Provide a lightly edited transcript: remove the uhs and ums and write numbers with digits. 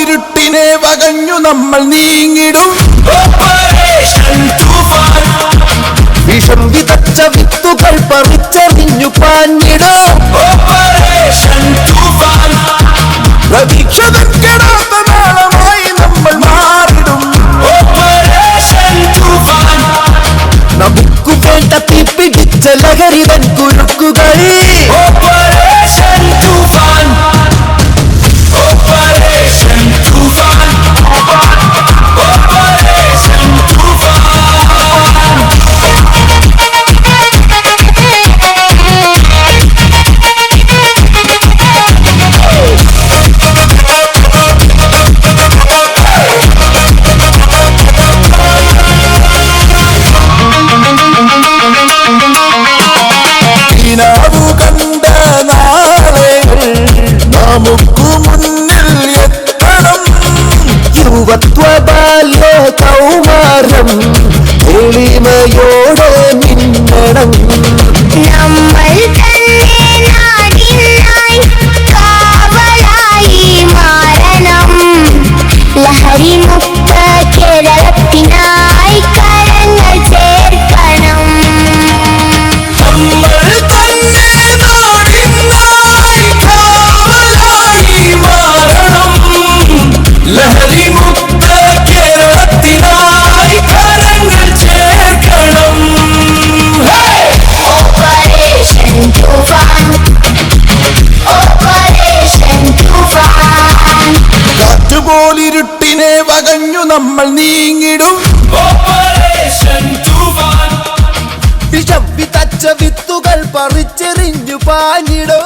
ഇരുട്ടിനെ വകഞ്ഞു നമ്മൾ നീങ്ങിടും. വിഷം വിതച്ച വിത്തുകൾ പറിച്ചറിഞ്ഞു പാഞ്ഞിടും. പ്രതീക്ഷകൾ കെടാത്ത നാളമായി നമ്മൾ മാറിടും. നമുക്ക് വേണ്ട തീപിടിച്ച ലഹരിതൻ കുരുക്കുകൾ. യുവത്വബാല്യ കൗമാരം എളിമയോടെ മിന്നണം. നമ്മൾ തന്നെ നാടിനായി കാവലായി മാറണം. ലഹരി മുക്ത കേരളത്തിനായി കരങ്ങൾ ചേർക്കണം. നമ്മൾ തന്നെ നാടിനായി കാവലായി മാറണം. ലഹരി മുക്ത കേരളത്തിനായി കരങ്ങൾ ചേർക്കണം. ഓപ്പറേഷൻ തൂഫാൻ, ഓപ്പറേഷൻ തൂഫാൻ. കാറ്റുപോലിരുട്ടിനെ വകഞ്ഞു നമ്മൾ നീങ്ങിടും. വിഷം വിതച്ച വിത്തുകൾ പറിച്ചെറിഞ്ഞു പാഞ്ഞിടും.